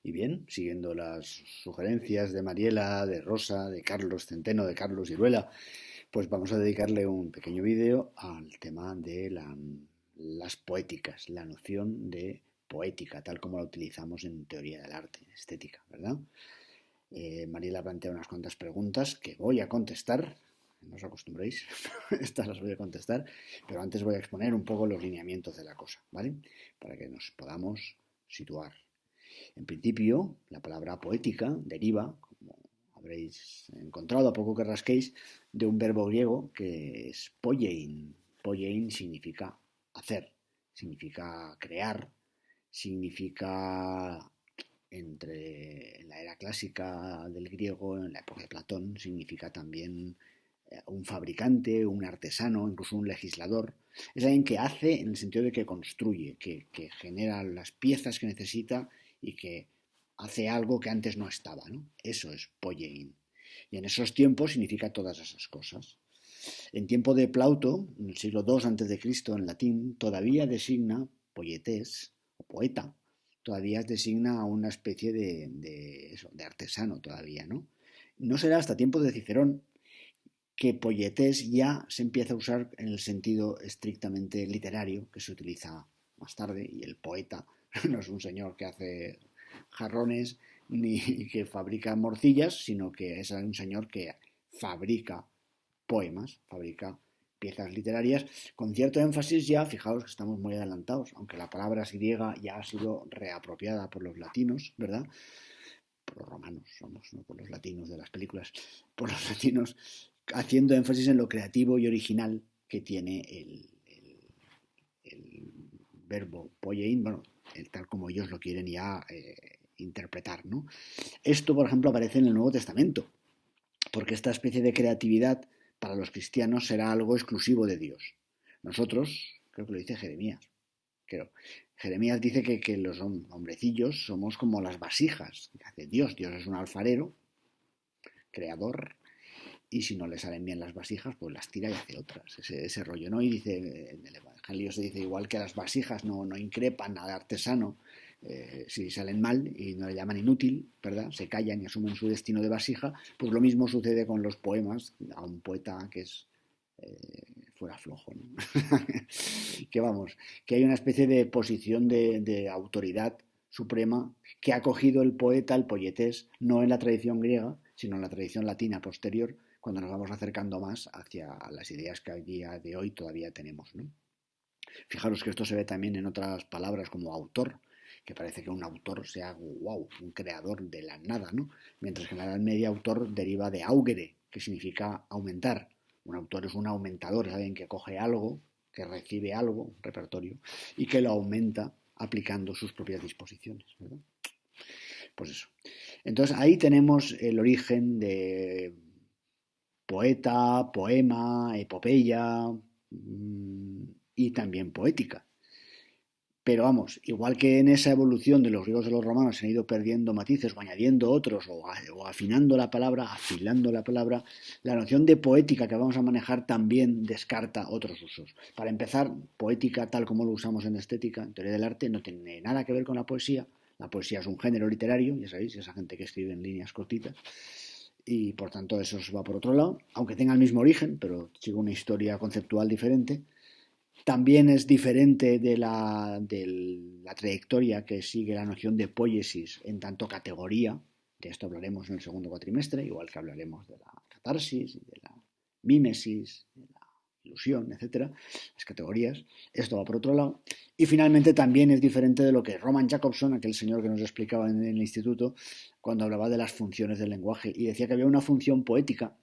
Y bien, siguiendo las sugerencias de Mariela, de Rosa, de Carlos Centeno, de Carlos Iruela, pues vamos a dedicarle un pequeño vídeo al tema de las poéticas, la noción de poética, tal como la utilizamos en teoría del arte, estética, ¿verdad? Mariela plantea unas cuantas preguntas que voy a contestar, no os acostumbréis, estas las voy a contestar, pero antes voy a exponer un poco los lineamientos de la cosa, ¿vale? Para que nos podamos situar. En principio, la palabra poética deriva, como habréis encontrado a poco que rasquéis, de un verbo griego que es poiein. Poiein significa hacer, significa crear, significa entre la era clásica del griego, en la época de Platón, significa también un fabricante, un artesano, incluso un legislador. Es alguien que hace en el sentido de que construye, que genera las piezas que necesita y que hace algo que antes no estaba, ¿no? Eso es poiein. Y en esos tiempos significa todas esas cosas. En tiempo de Plauto, en el siglo II a.C., en latín, todavía designa poietes o poeta, todavía designa a una especie de artesano todavía, ¿no? No será hasta tiempos de Cicerón que poietés ya se empieza a usar en el sentido estrictamente literario que se utiliza más tarde, y el poeta no es un señor que hace jarrones ni que fabrica morcillas, sino que es un señor que fabrica poemas, fabrica piezas literarias con cierto énfasis ya, fijaos que estamos muy adelantados, aunque la palabra griega ya ha sido reapropiada por los latinos, ¿verdad? Por los romanos somos, no por los latinos de las películas, por los latinos, haciendo énfasis en lo creativo y original que tiene el verbo poiein, bueno, tal como ellos lo quieren ya interpretar, ¿no? Esto, por ejemplo, aparece en el Nuevo Testamento, porque esta especie de creatividad para los cristianos será algo exclusivo de Dios. Nosotros, creo que lo dice Jeremías, creo. Jeremías dice que los hombrecillos somos como las vasijas que hace Dios. Dios es un alfarero, creador, y si no le salen bien las vasijas, pues las tira y hace otras. Ese rollo, ¿no? Y dice, en el Evangelio se dice igual que las vasijas no increpan al artesano si salen mal y no le llaman inútil, ¿verdad? Se callan y asumen su destino de vasija, pues lo mismo sucede con los poemas a un poeta que es fuera flojo, ¿no? Que vamos, que hay una especie de posición de autoridad suprema que ha cogido el poeta, el poietés, no en la tradición griega, sino en la tradición latina posterior, cuando nos vamos acercando más hacia las ideas que a día de hoy todavía tenemos, ¿no? Fijaros que esto se ve también en otras palabras como autor, que parece que un autor sea, wow, un creador de la nada, ¿no? Mientras que en la Edad Media autor deriva de augere, que significa aumentar. Un autor es un aumentador, es alguien que coge algo, que recibe algo, un repertorio, y que lo aumenta aplicando sus propias disposiciones, ¿verdad? Pues eso. Entonces ahí tenemos el origen de poeta, poema, epopeya y también poética. Pero vamos, igual que en esa evolución de los griegos y los romanos se han ido perdiendo matices o añadiendo otros o afinando la palabra, afilando la palabra, la noción de poética que vamos a manejar también descarta otros usos. Para empezar, poética tal como lo usamos en estética, en teoría del arte, no tiene nada que ver con la poesía. La poesía es un género literario, ya sabéis, esa gente que escribe en líneas cortitas. Y por tanto eso se va por otro lado, aunque tenga el mismo origen, pero sigue una historia conceptual diferente. También es diferente de la trayectoria que sigue la noción de poiesis en tanto categoría. De esto hablaremos en el segundo cuatrimestre, igual que hablaremos de la catarsis, de la mímesis, de la ilusión, etcétera, las categorías. Esto va por otro lado. Y finalmente también es diferente de lo que Roman Jakobson, aquel señor que nos explicaba en el instituto, cuando hablaba de las funciones del lenguaje y decía que había una función poética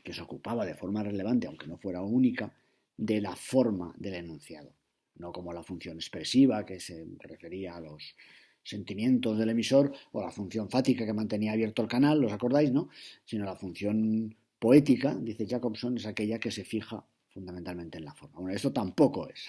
que se ocupaba de forma relevante, aunque no fuera única, de la forma del enunciado, no como la función expresiva que se refería a los sentimientos del emisor o la función fática que mantenía abierto el canal, ¿os acordáis, no? Sino la función poética, dice Jacobson, es aquella que se fija fundamentalmente en la forma. Bueno, esto tampoco es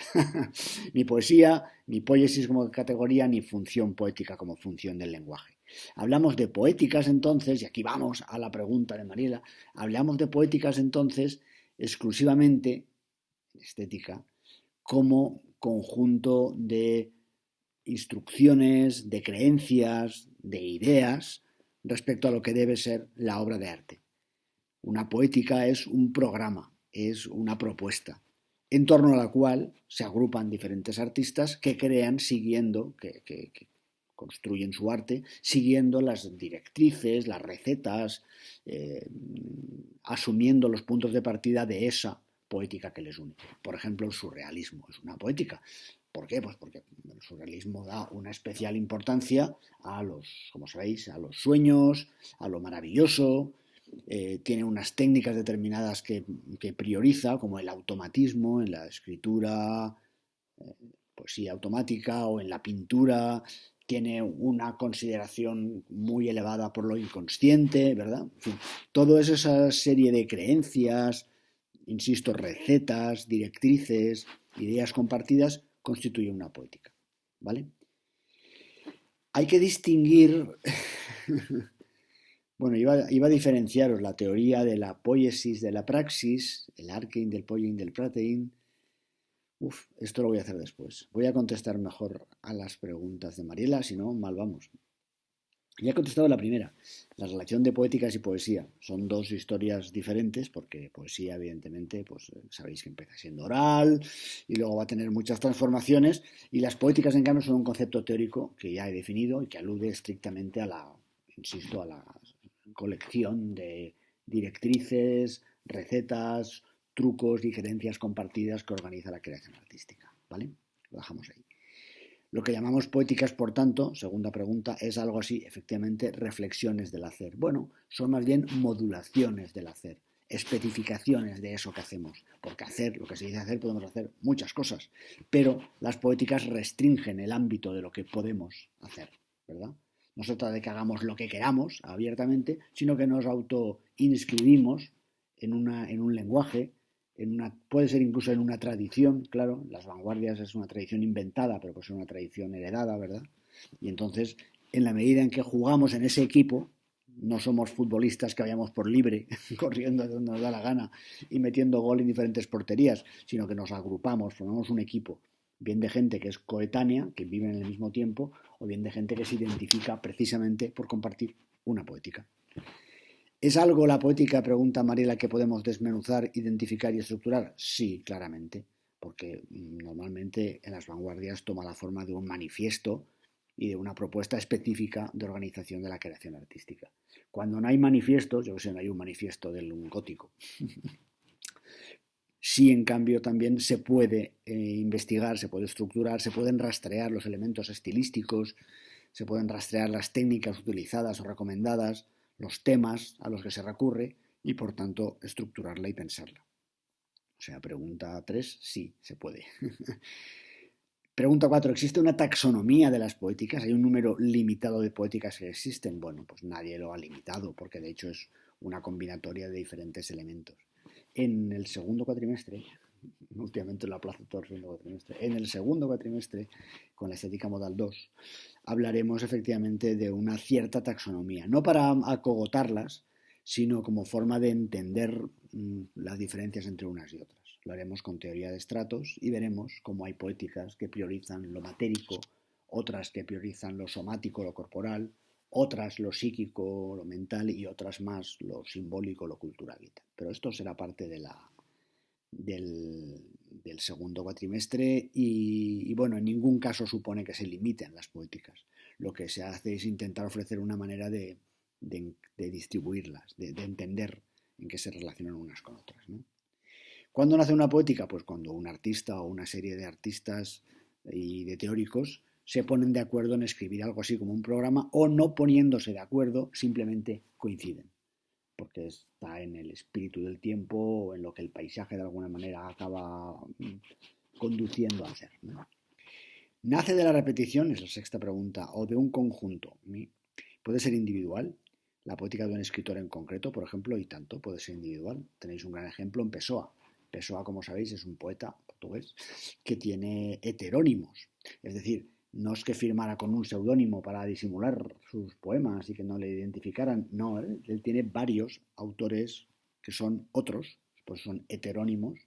ni poesía, ni poiesis como categoría, ni función poética como función del lenguaje. Hablamos de poéticas entonces, y aquí vamos a la pregunta de Mariela, hablamos de poéticas entonces exclusivamente, estética, como conjunto de instrucciones, de creencias, de ideas respecto a lo que debe ser la obra de arte. Una poética es un programa, es una propuesta, en torno a la cual se agrupan diferentes artistas que crean siguiendo, que construyen su arte siguiendo las directrices, las recetas, asumiendo los puntos de partida de esa poética que les une. Por ejemplo, el surrealismo es una poética. ¿Por qué? Pues porque el surrealismo da una especial importancia a los, como sabéis, a los sueños, a lo maravilloso. Tiene unas técnicas determinadas que prioriza, como el automatismo en la escritura, poesía automática o en la pintura. Tiene una consideración muy elevada por lo inconsciente, ¿verdad? En fin, toda esa serie de creencias, insisto, recetas, directrices, ideas compartidas, constituye una poética, ¿vale? Hay que distinguir, bueno, iba a diferenciaros la teoría de la poiesis de la praxis, el arkein del poiein del pratein. Esto lo voy a hacer después. Voy a contestar mejor a las preguntas de Mariela, si no, mal vamos. Ya he contestado la primera, la relación de poéticas y poesía. Son dos historias diferentes porque poesía, evidentemente, pues sabéis que empieza siendo oral y luego va a tener muchas transformaciones, y las poéticas, en cambio, son un concepto teórico que ya he definido y que alude estrictamente a la, insisto, a la colección de directrices, recetas, trucos, diferencias compartidas que organiza la creación artística, ¿vale? Lo dejamos ahí. Lo que llamamos poéticas, por tanto, segunda pregunta, es algo así, efectivamente, reflexiones del hacer. Bueno, son más bien modulaciones del hacer, especificaciones de eso que hacemos. Porque hacer, lo que se dice hacer, podemos hacer muchas cosas, pero las poéticas restringen el ámbito de lo que podemos hacer, ¿verdad? No se trata de que hagamos lo que queramos abiertamente, sino que nos autoinscribimos en un lenguaje, puede ser incluso en una tradición, claro, las vanguardias es una tradición inventada, pero puede ser una tradición heredada, ¿verdad? Y entonces, en la medida en que jugamos en ese equipo, no somos futbolistas que vayamos por libre, corriendo de donde nos da la gana y metiendo gol en diferentes porterías, sino que nos agrupamos, formamos un equipo, bien de gente que es coetánea, que vive en el mismo tiempo, o bien de gente que se identifica precisamente por compartir una poética. ¿Es algo la poética, pregunta Mariela, que podemos desmenuzar, identificar y estructurar? Sí, claramente, porque normalmente en las vanguardias toma la forma de un manifiesto y de una propuesta específica de organización de la creación artística. Cuando no hay manifiestos, yo que sé, no hay un manifiesto del gótico, sí, en cambio, también se puede investigar, se puede estructurar, se pueden rastrear los elementos estilísticos, se pueden rastrear las técnicas utilizadas o recomendadas, los temas a los que se recurre y, por tanto, estructurarla y pensarla. O sea, pregunta 3, sí, se puede. Pregunta 4, ¿existe una taxonomía de las poéticas? ¿Hay un número limitado de poéticas que existen? Bueno, pues nadie lo ha limitado, porque de hecho es una combinatoria de diferentes elementos. En el segundo cuatrimestre, últimamente lo aplazo todo el segundo cuatrimestre, en el segundo cuatrimestre, con la estética modal 2, hablaremos efectivamente de una cierta taxonomía, no para acogotarlas, sino como forma de entender las diferencias entre unas y otras. Lo haremos con teoría de estratos y veremos cómo hay poéticas que priorizan lo matérico, otras que priorizan lo somático, lo corporal, otras lo psíquico, lo mental y otras más lo simbólico, lo cultural y tal. Pero esto será parte del segundo cuatrimestre y bueno, en ningún caso supone que se limiten las poéticas. Lo que se hace es intentar ofrecer una manera de distribuirlas, de entender en qué se relacionan unas con otras, ¿no? ¿Cuándo nace una poética? Pues cuando un artista o una serie de artistas y de teóricos se ponen de acuerdo en escribir algo así como un programa, o no poniéndose de acuerdo, simplemente coinciden, porque está en el espíritu del tiempo o en lo que el paisaje de alguna manera acaba conduciendo a hacer, ¿no? ¿Nace de la repetición? Es la sexta pregunta. ¿O de un conjunto? ¿Puede ser individual? La poética de un escritor en concreto, por ejemplo, y tanto, puede ser individual. Tenéis un gran ejemplo en Pessoa. Pessoa, como sabéis, es un poeta portugués que tiene heterónimos. Es decir, no es que firmara con un seudónimo para disimular sus poemas y que no le identificaran. No, él tiene varios autores que son otros, pues son heterónimos,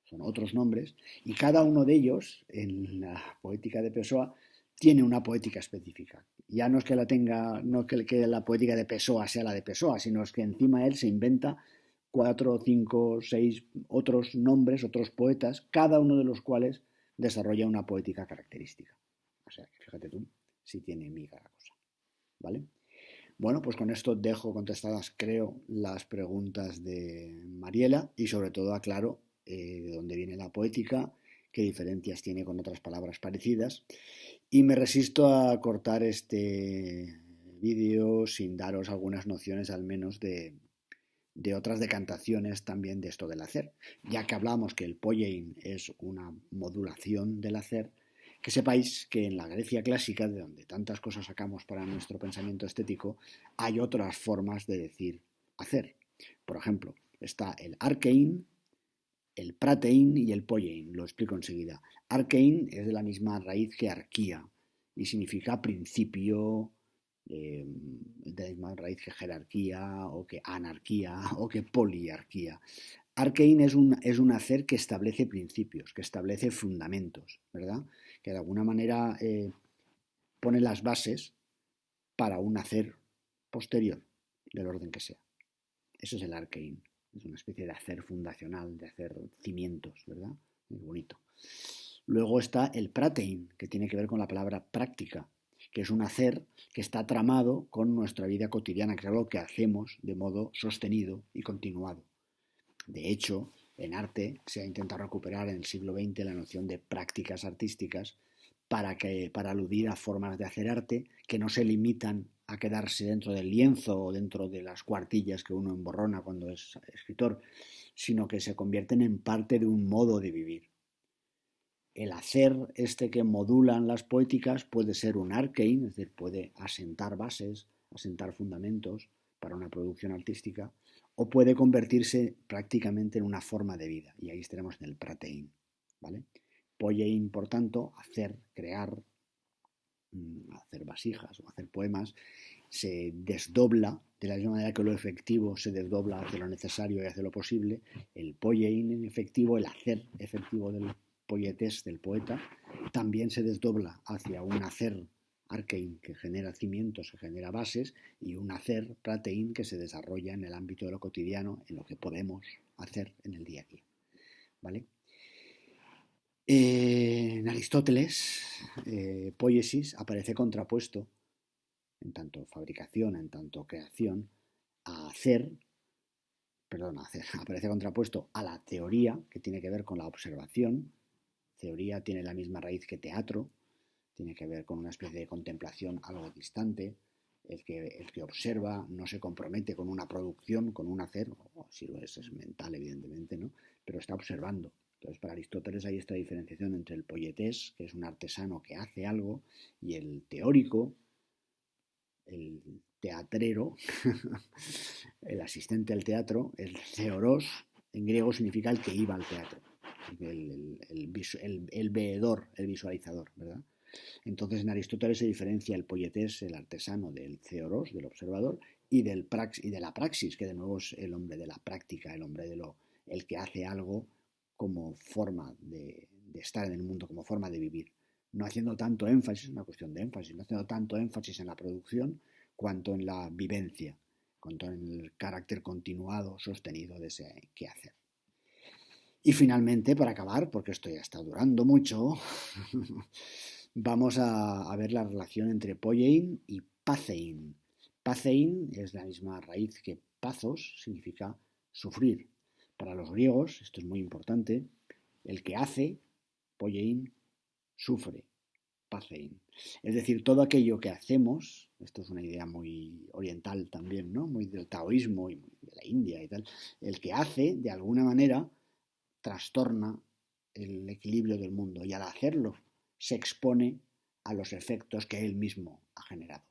son otros nombres, y cada uno de ellos, en la poética de Pessoa, tiene una poética específica. Ya no es que la tenga, no es que la poética de Pessoa sea la de Pessoa, sino es que encima él se inventa 4, 5, 6 otros nombres, otros poetas, cada uno de los cuales desarrolla una poética característica. O sea, fíjate tú si tiene miga la cosa, ¿vale? Bueno, pues con esto dejo contestadas, creo, las preguntas de Mariela y sobre todo aclaro de dónde viene la poética, qué diferencias tiene con otras palabras parecidas y me resisto a cortar este vídeo sin daros algunas nociones al menos de otras decantaciones también de esto del hacer. Ya que hablamos que el poiein es una modulación del hacer, que sepáis que en la Grecia clásica, de donde tantas cosas sacamos para nuestro pensamiento estético, hay otras formas de decir hacer. Por ejemplo, está el arkein, el pratein y el poiein. Lo explico enseguida. Arkein es de la misma raíz que arquía y significa principio, de la misma raíz que jerarquía o que anarquía o que poliarquía. Arkein es un hacer que establece principios, que establece fundamentos, ¿verdad? Que de alguna manera pone las bases para un hacer posterior, del orden que sea. Eso es el arkein. Es una especie de hacer fundacional, de hacer cimientos, ¿verdad? Muy bonito. Luego está el pratein, que tiene que ver con la palabra práctica, que es un hacer que está tramado con nuestra vida cotidiana, que es algo que hacemos de modo sostenido y continuado. De hecho, en arte se ha intentado recuperar en el siglo XX la noción de prácticas artísticas para aludir a formas de hacer arte que no se limitan a quedarse dentro del lienzo o dentro de las cuartillas que uno emborrona cuando es escritor, sino que se convierten en parte de un modo de vivir. El hacer este que modulan las poéticas puede ser un arkein, es decir, puede asentar bases, asentar fundamentos para una producción artística, o puede convertirse prácticamente en una forma de vida, y ahí estaremos en el pratein, ¿vale? Poiein, por tanto, hacer, crear, hacer vasijas o hacer poemas, se desdobla de la misma manera que lo efectivo se desdobla hacia lo necesario y hacia lo posible. El poiein en efectivo, el hacer efectivo del poietes, del poeta, también se desdobla hacia un hacer arkein que genera cimientos, que genera bases, y un hacer pratein que se desarrolla en el ámbito de lo cotidiano, en lo que podemos hacer en el día a día, ¿vale? En Aristóteles, poiesis aparece contrapuesto, en tanto fabricación, en tanto creación, a hacer, perdón, aparece contrapuesto a la teoría, que tiene que ver con la observación. Teoría tiene la misma raíz que teatro, tiene que ver con una especie de contemplación algo distante. El que observa no se compromete con una producción, con un hacer, o si lo es mental, evidentemente, ¿no? Pero está observando. Entonces, para Aristóteles hay esta diferenciación entre el poietés, que es un artesano que hace algo, y el teórico, el teatrero, el asistente al teatro, el theoros, en griego significa el que iba al teatro, el veedor, el visualizador, ¿verdad? Entonces en Aristóteles se diferencia el poietés, el artesano, del theoros, del observador, y de la praxis, que de nuevo es el hombre de la práctica, el hombre el que hace algo como forma de estar en el mundo, como forma de vivir. No haciendo tanto énfasis, es una cuestión de énfasis, no haciendo tanto énfasis en la producción cuanto en la vivencia, cuanto en el carácter continuado, sostenido de ese quehacer. Y finalmente, para acabar, porque esto ya está durando mucho, vamos a ver la relación entre poiein y pathein. Pathein es la misma raíz que pathos, significa sufrir. Para los griegos, esto es muy importante, el que hace, poiein, sufre, pathein. Es decir, todo aquello que hacemos, esto es una idea muy oriental también, ¿no? Muy del taoísmo y de la India y tal, el que hace, de alguna manera, trastorna el equilibrio del mundo y al hacerlo se expone a los efectos que él mismo ha generado.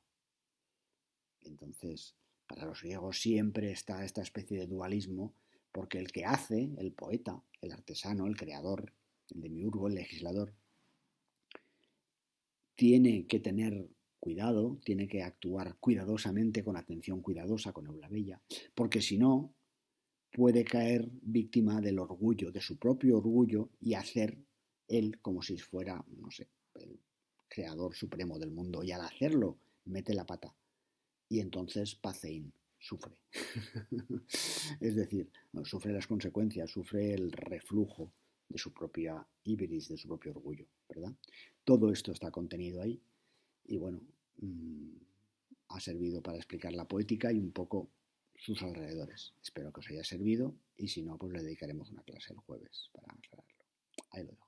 Entonces, para los griegos siempre está esta especie de dualismo porque el que hace, el poeta, el artesano, el creador, el demiurgo, el legislador, tiene que tener cuidado, tiene que actuar cuidadosamente, con atención cuidadosa, con eulabella, porque si no, puede caer víctima del orgullo, de su propio orgullo, y hacer él como si fuera, no sé, creador supremo del mundo, y al hacerlo mete la pata. Y entonces Pacein sufre. Es decir, sufre las consecuencias, sufre el reflujo de su propia ibris, de su propio orgullo, ¿verdad? Todo esto está contenido ahí y bueno, ha servido para explicar la poética y un poco sus alrededores. Espero que os haya servido y si no, pues le dedicaremos una clase el jueves para aclararlo. Ahí lo dejo.